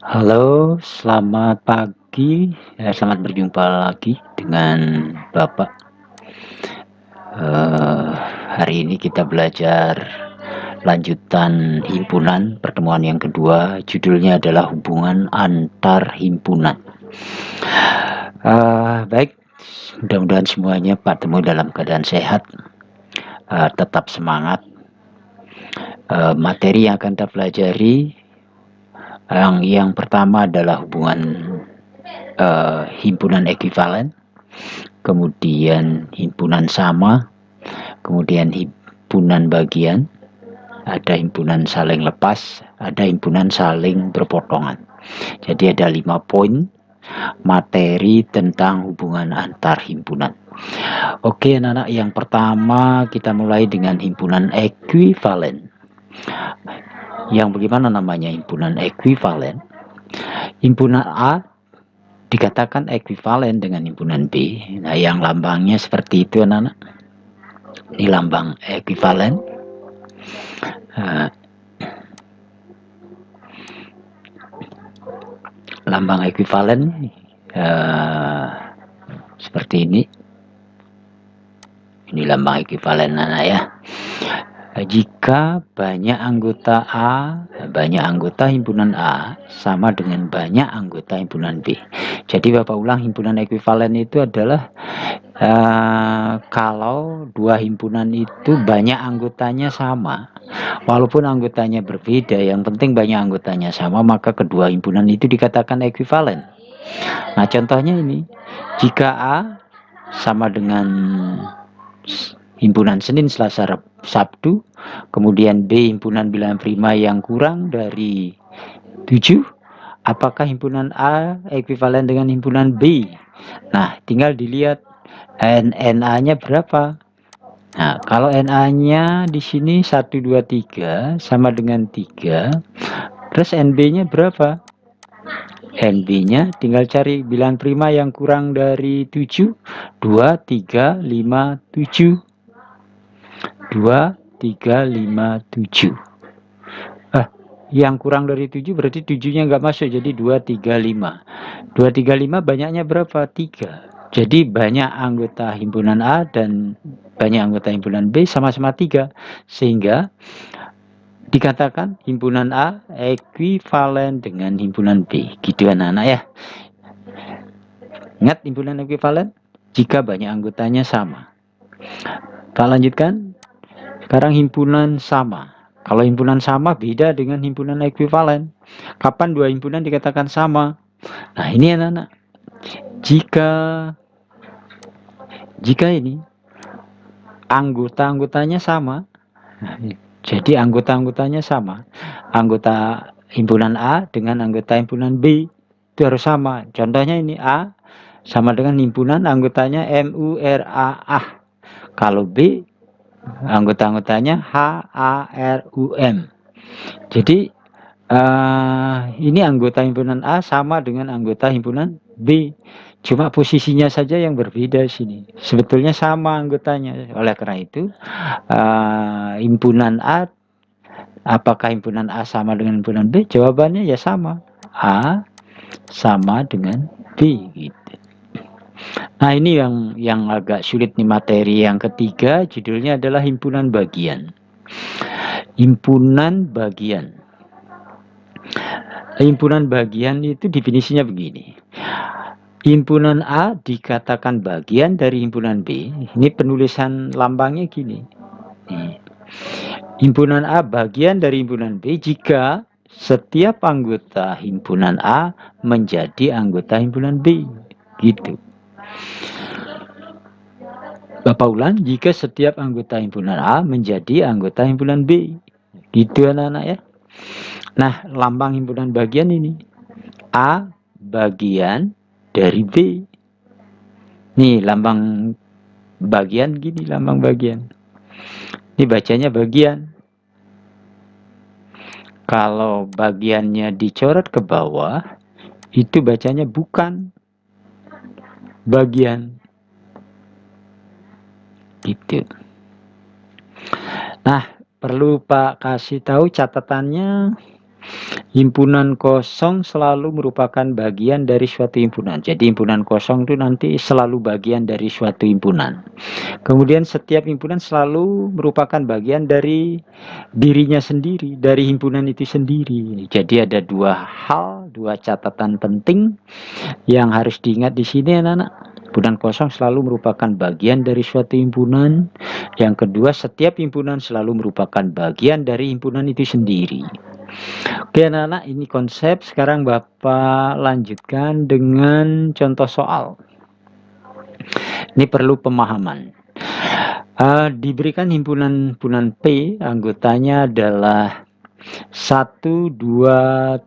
Halo, selamat pagi. Selamat berjumpa lagi dengan Bapak. Eh, Hari ini kita belajar lanjutan himpunan pertemuan yang kedua. Judulnya adalah hubungan antar himpunan. Baik, mudah-mudahan semuanya bertemu dalam keadaan sehat. Tetap semangat. Materi yang akan kita pelajari yang pertama adalah hubungan himpunan ekuivalen, kemudian himpunan sama, kemudian himpunan bagian, ada himpunan saling lepas, ada himpunan saling berpotongan. Jadi ada 5 poin materi tentang hubungan antar himpunan. Oke anak-anak, yang pertama kita mulai dengan himpunan ekuivalen. Yang bagaimana namanya himpunan ekuivalen? Himpunan A dikatakan ekuivalen dengan himpunan B. Nah, yang lambangnya seperti itu anak-anak. Ini lambang ekuivalen. Lambang ekuivalen seperti ini. Ini lambang ekuivalen anak ya. Jika banyak anggota A, banyak anggota himpunan A sama dengan banyak anggota himpunan B. Jadi Bapak ulang, himpunan ekuivalen itu adalah kalau dua himpunan itu banyak anggotanya sama. Walaupun anggotanya berbeda, yang penting banyak anggotanya sama, maka kedua himpunan itu dikatakan ekuivalen. Nah, contohnya ini, jika A sama dengan himpunan Senin, Selasa, Sabtu, kemudian B himpunan bilangan prima yang kurang dari 7, apakah himpunan A ekuivalen dengan himpunan B? Nah, tinggal dilihat NA-nya berapa. Nah, kalau NA-nya di sini 1, 2, 3 sama dengan 3, terus NB-nya berapa? NB-nya tinggal cari bilangan prima yang kurang dari 7, 2, 3, 5, 7. 2, 3, 5, 7. Yang kurang dari 7 berarti 7-nya nggak masuk, jadi 2, 3, 5. 2, 3, 5 banyaknya berapa? 3. Jadi banyak anggota himpunan A dan banyak anggota himpunan B sama-sama 3. Sehingga dikatakan himpunan A ekuivalen dengan himpunan B. Gitu anak-anak ya. Ingat himpunan ekuivalen? Jika banyak anggotanya sama. Kita lanjutkan. Sekarang himpunan sama. Kalau himpunan sama beda dengan himpunan ekuivalen. Kapan dua himpunan dikatakan sama? Nah, ini anak-anak. Jika ini anggota-anggotanya sama. Nah, jadi anggota-anggotanya sama. Anggota himpunan A dengan anggota himpunan B itu harus sama. Contohnya ini A sama dengan himpunan anggotanya MURAA. Kalau B anggota-anggotanya HARUM. Jadi ini anggota himpunan A sama dengan anggota himpunan B. Cuma posisinya saja yang berbeda sini. Sebetulnya sama anggotanya. Oleh karena itu, himpunan A, apakah himpunan A sama dengan himpunan B? Jawabannya ya sama. A sama dengan B gitu. Nah, ini yang agak sulit nih, materi yang ketiga, judulnya adalah himpunan bagian. Himpunan bagian. Himpunan bagian itu definisinya begini. Himpunan A dikatakan bagian dari himpunan B. Ini penulisan lambangnya gini. Himpunan A bagian dari himpunan B jika setiap anggota himpunan A menjadi anggota himpunan B. Gitu. Bapak ulang, jika setiap anggota himpunan A menjadi anggota himpunan B. Gitu anak-anak ya. Nah, lambang himpunan bagian ini. A bagian dari B. Nih, lambang bagian gini, lambang bagian. Ini bacanya bagian. Kalau bagiannya dicoret ke bawah, itu bacanya bukan bagian. Gitu. Nah, perlu Pak kasih tahu catatannya. himpunan kosong selalu merupakan bagian dari suatu himpunan. Jadi himpunan kosong itu nanti selalu bagian dari suatu himpunan. Kemudian setiap himpunan selalu merupakan bagian dari dirinya sendiri, dari himpunan itu sendiri. Jadi ada dua hal, dua catatan penting yang harus diingat di sini, anak-anak. Himpunan kosong selalu merupakan bagian dari suatu himpunan. Yang kedua, setiap himpunan selalu merupakan bagian dari himpunan itu sendiri. Oke, anak-anak, ini konsep. Sekarang Bapak lanjutkan dengan contoh soal. Ini perlu pemahaman. Diberikan himpunan P, anggotanya adalah 1, 2,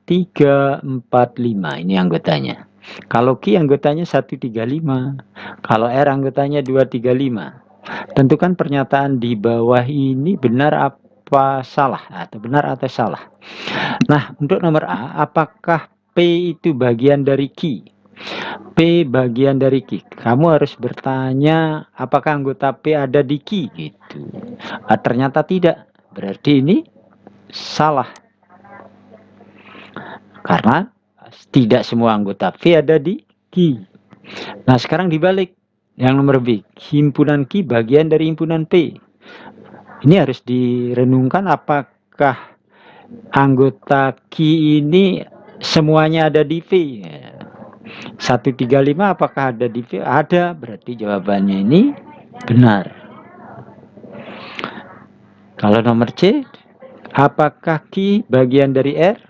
3, 4, 5. Ini anggotanya. Kalau Q anggotanya 1, 3, 5. Kalau R anggotanya 2, 3, 5. Tentukan pernyataan di bawah ini benar apa salah, atau benar atau salah. Nah, untuk nomor A, apakah P itu bagian dari Q? P bagian dari Q. Kamu harus bertanya apakah anggota P ada di Q gitu. Ternyata tidak. Berarti ini salah. Karena tidak semua anggota P ada di Q. Nah, sekarang dibalik. Yang nomor B, himpunan Q bagian dari himpunan P. Ini harus direnungkan apakah anggota Q ini semuanya ada di V. 135 apakah ada di V? Ada, berarti jawabannya ini benar. Kalau nomor C, apakah Q bagian dari R?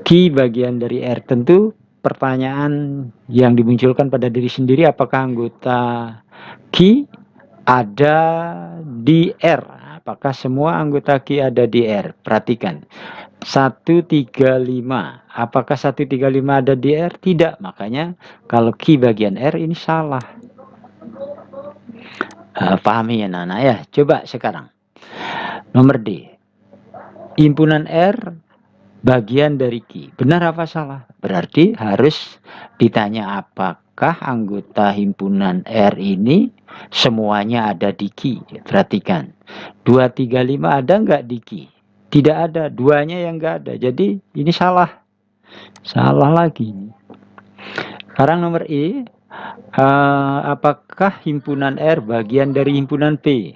Q bagian dari R. Tentu pertanyaan yang dimunculkan pada diri sendiri, apakah anggota Q ada di R? Apakah semua anggota Q ada di R? Perhatikan. 135. Apakah 135 ada di R? Tidak. Makanya kalau Q bagian R ini salah. Pahami ya anak-anak ya. Coba sekarang. Nomor D. Himpunan R bagian dari Q. Benar apa salah? Berarti harus ditanya apakah anggota himpunan R ini semuanya ada di Q. Perhatikan. 235 ada nggak di Q? Tidak ada. Duanya yang nggak ada. Jadi ini salah. Salah lagi. Sekarang nomor E. Apakah himpunan R bagian dari himpunan P?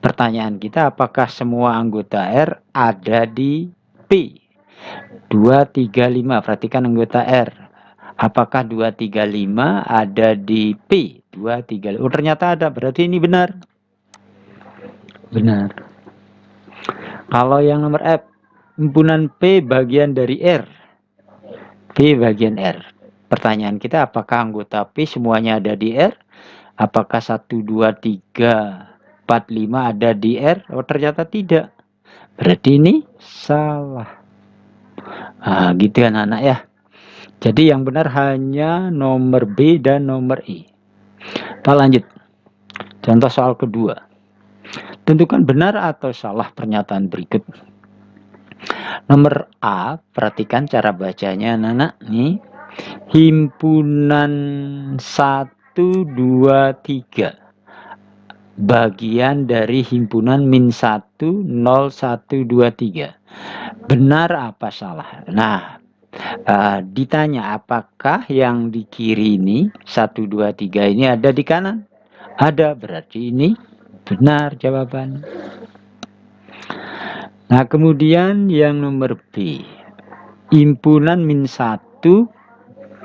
Pertanyaan kita, apakah semua anggota R ada di P? 235, perhatikan anggota R. Apakah 235 ada di P? 235. Oh, ternyata ada, berarti ini benar. Benar. Kalau yang nomor F, himpunan P bagian dari R. P bagian R. Pertanyaan kita, apakah anggota P semuanya ada di R? Apakah 1, 2, 3, 4, 5 ada di R? Oh, ternyata tidak. Berarti ini salah. Gitu anak-anak ya. Jadi yang benar hanya nomor B dan nomor E. Kita lanjut. Contoh soal kedua. Tentukan benar atau salah pernyataan berikut. Nomor A, perhatikan cara bacanya anak-anak. Nih. Himpunan 1, 2, 3. Bagian dari himpunan min 1, 0, 1, 2, 3. Benar apa salah? Nah, ditanya apakah yang di kiri ini 1, 2, 3 ini ada di kanan? Ada, berarti ini benar jawaban. Nah, kemudian yang nomor B. Himpunan min 1,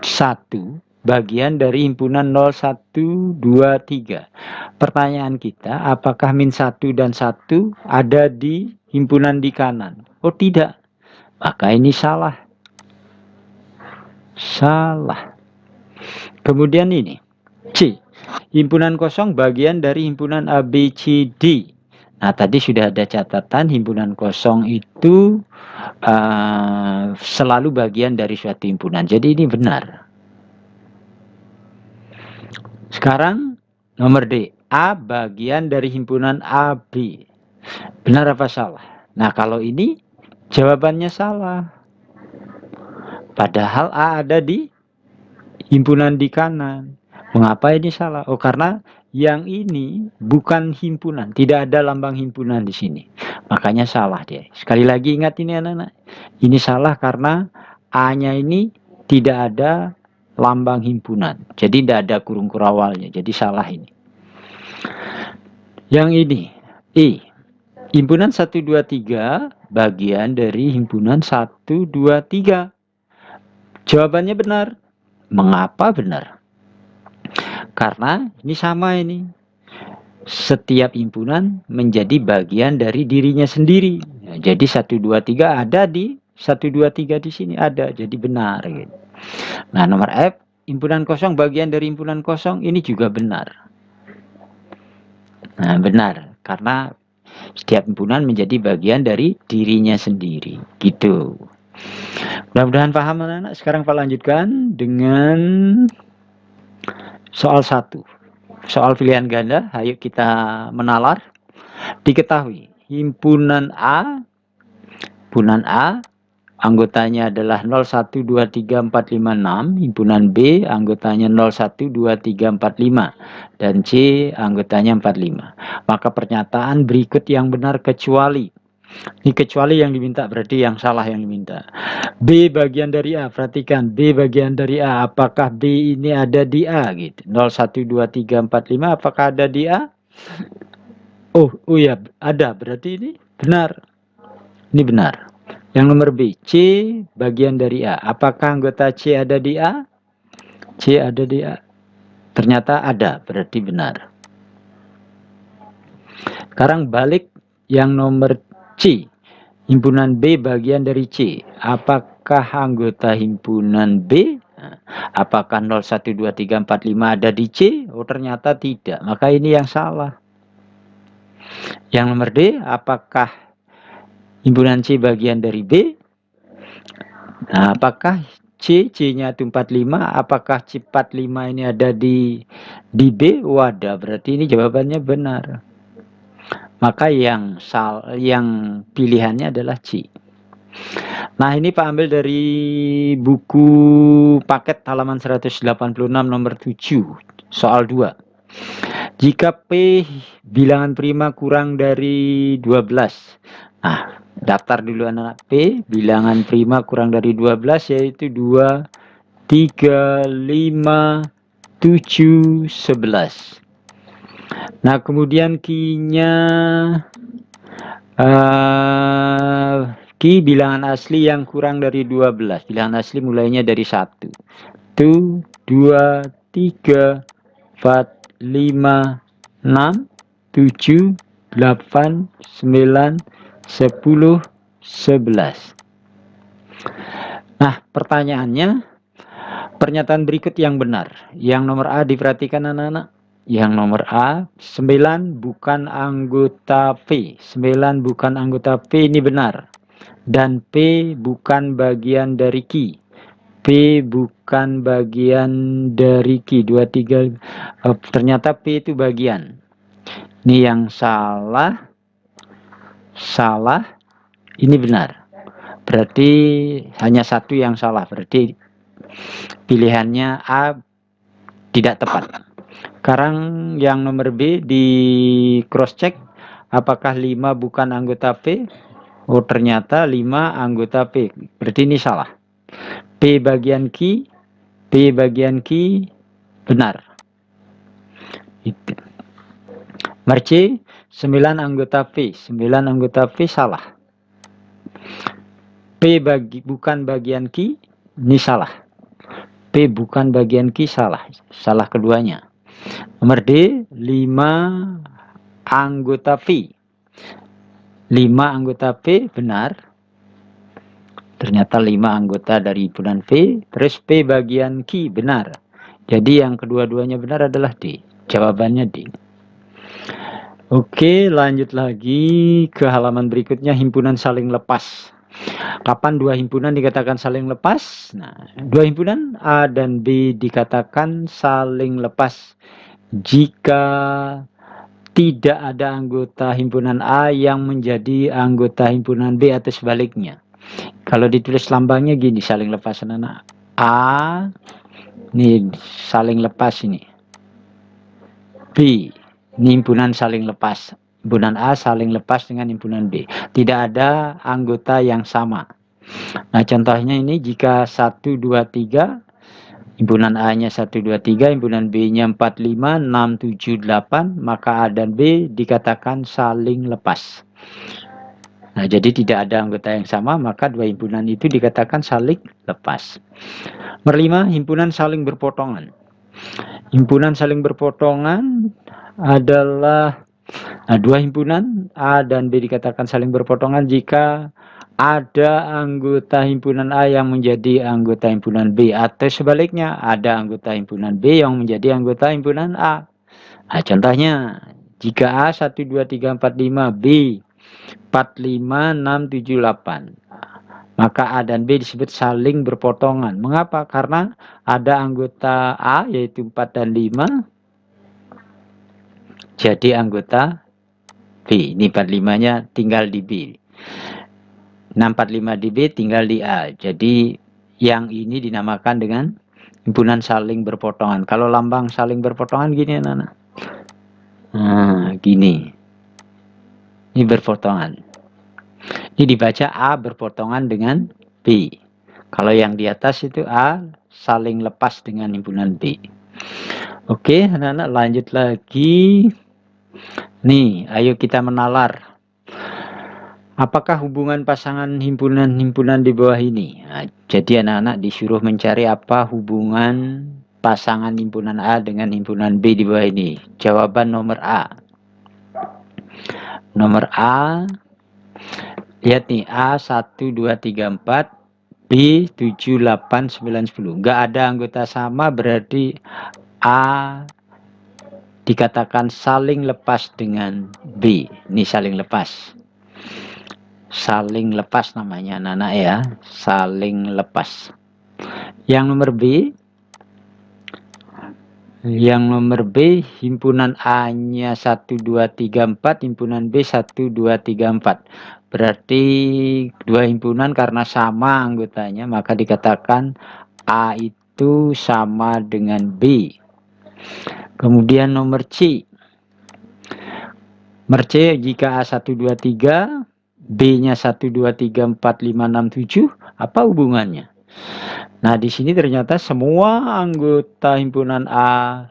1. Bagian dari himpunan 0, 1, 2, 3. Pertanyaan kita, apakah min 1 dan 1 ada di himpunan di kanan? Oh, tidak. Maka ini salah. Salah. Kemudian ini, C. Himpunan kosong bagian dari himpunan A, B, C, D. Nah, tadi sudah ada catatan himpunan kosong itu selalu bagian dari suatu himpunan. Jadi ini benar. Sekarang nomor D. A bagian dari himpunan A, B. Benar apa salah? Nah, kalau ini jawabannya salah. Padahal A ada di himpunan di kanan. Mengapa ini salah? Oh, karena yang ini bukan himpunan. Tidak ada lambang himpunan di sini. Makanya salah dia. Sekali lagi ingat ini anak-anak. Ini salah karena A-nya ini tidak ada lambang himpunan. Jadi tidak ada kurung kurawalnya. Jadi salah ini. Yang ini, E. Himpunan 1, 2, 3 bagian dari himpunan 1, 2, 3. Jawabannya benar. Mengapa benar? Karena ini sama ini. Setiap himpunan menjadi bagian dari dirinya sendiri. Nah, jadi 1, 2, 3 ada di 1, 2, 3 di sini ada. Jadi benar. Gitu. Nah, nomor F. Himpunan kosong bagian dari himpunan kosong ini juga benar. Nah, benar. Karena setiap himpunan menjadi bagian dari dirinya sendiri. Gitu. Mudah-mudahan paham anak-anak. Sekarang Pak lanjutkan dengan soal 1. Soal pilihan ganda. Ayo kita menalar. Diketahui himpunan A anggotanya adalah 0, 1, 2, 3, 4, 5, 6. Himpunan B anggotanya 0, 1, 2, 3, 4, 5. Dan C anggotanya 4, 5. Maka pernyataan berikut yang benar kecuali. Ini kecuali yang diminta, berarti yang salah yang diminta. B bagian dari A, perhatikan. B bagian dari A, apakah B ini ada di A? Gitu. 0, 1, 2, 3, 4, 5, apakah ada di A? Oh ya, ada. Berarti ini benar. Ini benar. Yang nomor B, C bagian dari A. Apakah anggota C ada di A? C ada di A. Ternyata ada, berarti benar. Sekarang balik yang nomor C. Himpunan B bagian dari C. Apakah anggota himpunan B? Apakah 0, 1, 2, 3, 4, 5 ada di C? Oh ternyata tidak. Maka ini yang salah. Yang nomor D, apakah himpunan C bagian dari B? Nah, apakah C-nya itu 45? Apakah C45 ini ada di B? Wadah, berarti ini jawabannya benar. Maka yang pilihannya adalah C. Nah, ini Pak ambil dari buku paket halaman 186 nomor 7, soal 2. Jika P bilangan prima kurang dari 12. Nah, daftar dulu anak-anak. P bilangan prima kurang dari 12 yaitu 2, 3, 5, 7, 11. Nah, kemudian Q-nya Q bilangan asli yang kurang dari 12. Bilangan asli mulainya dari 1. 1, 2, 3, 4, 5, 6, 7, 8, 9, 10, 11. Nah, pertanyaannya, pernyataan berikut yang benar. Yang nomor A diperhatikan anak-anak. Yang nomor A, 9 bukan anggota P. 9 bukan anggota P, ini benar. Dan P bukan bagian dari Q. P bukan bagian dari Q. 2, 3, ternyata P itu bagian. Ini yang salah. Salah. Ini benar. Berarti hanya satu yang salah. Berarti pilihannya A tidak tepat. Sekarang yang nomor B di cross check. Apakah 5 bukan anggota P? Oh ternyata 5 anggota P. Berarti ini salah. P bagian Q. P bagian Q benar. Itu. Nomor C, 9 anggota P. 9 anggota P salah. P bukan bagian Q, ini salah. P bukan bagian Q salah. Salah keduanya. Nomor D, 5 anggota P. 5 anggota P benar. Ternyata 5 anggota dari himpunan P. Terus P bagian Q benar. Jadi yang kedua-duanya benar adalah D. Jawabannya D. Oke, lanjut lagi ke halaman berikutnya, himpunan saling lepas. Kapan dua himpunan dikatakan saling lepas? Nah, dua himpunan A dan B dikatakan saling lepas jika tidak ada anggota himpunan A yang menjadi anggota himpunan B atau sebaliknya. Kalau ditulis lambangnya gini, saling lepas anak-anak. A, ini saling lepas ini. B, ini himpunan saling lepas. himpunan A saling lepas dengan himpunan B. Tidak ada anggota yang sama. Nah, contohnya ini jika 1, 2, 3, himpunan A-nya 1, 2, 3, himpunan B-nya 4, 5, 6, 7, 8, maka A dan B dikatakan saling lepas. Nah, jadi tidak ada anggota yang sama, maka dua himpunan itu dikatakan saling lepas. Nomor 5, himpunan saling berpotongan. Himpunan saling berpotongan adalah dua himpunan A dan B dikatakan saling berpotongan jika ada anggota himpunan A yang menjadi anggota himpunan B, atau sebaliknya ada anggota himpunan B yang menjadi anggota himpunan A. Nah, contohnya jika A 1, 2, 3, 4, 5, B 4, 5, 6, 7, 8, maka A dan B disebut saling berpotongan. Mengapa? Karena ada anggota A yaitu 4 dan 5 jadi anggota B. Ini 45-nya tinggal di B. 645 di B tinggal di A. Jadi yang ini dinamakan dengan himpunan saling berpotongan. Kalau lambang saling berpotongan gini anak-anak. Nah, gini. Ini berpotongan. Ini dibaca A berpotongan dengan B. Kalau yang di atas itu A saling lepas dengan himpunan B. Oke, anak-anak lanjut lagi. Nih, ayo kita menalar. Apakah hubungan pasangan himpunan-himpunan di bawah ini? Nah, jadi anak-anak disuruh mencari apa hubungan pasangan himpunan A dengan himpunan B di bawah ini. Jawaban nomor A. Nomor A, lihat nih, A 1, 2, 3, 4, B 7, 8, 9, 10. Nggak ada anggota sama, berarti A dikatakan saling lepas dengan B. Ini saling lepas. Saling lepas namanya anak-anak ya. Saling lepas. Yang nomor B. Yang nomor B, himpunan A-nya 1, 2, 3, 4, himpunan B 1, 2, 3, 4. Berarti dua himpunan karena sama anggotanya, maka dikatakan A itu sama dengan B. Kemudian nomor C. Nomor C, jika A 1, 2, 3, B-nya 1, 2, 3, 4, 5, 6, 7, apa hubungannya? Nah, di sini ternyata semua anggota himpunan A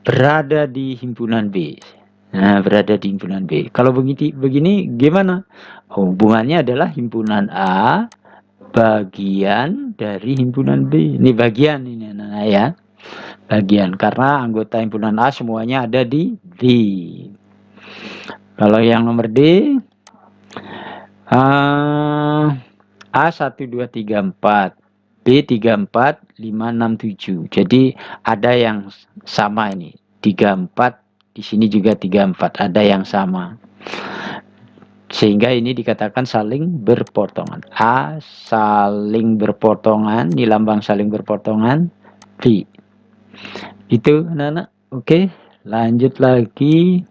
berada di himpunan B. Nah, berada di himpunan B. Kalau begini gimana? Hubungannya adalah himpunan A bagian dari himpunan B. Ini bagian ini anak-anak ya. Bagian karena anggota himpunan A semuanya ada di B. Kalau yang nomor D, A 1, 2, 3, 4, B 3, 4, 5, 6, 7. Jadi ada yang sama ini. 3, 4, di sini juga 3, 4. Ada yang sama. Sehingga ini dikatakan saling berpotongan. A saling berpotongan, ini lambang saling berpotongan, B. Itu anak-anak. Oke, lanjut lagi.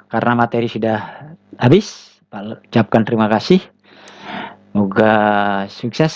Karena materi sudah habis, Pak ucapkan terima kasih. Semoga sukses.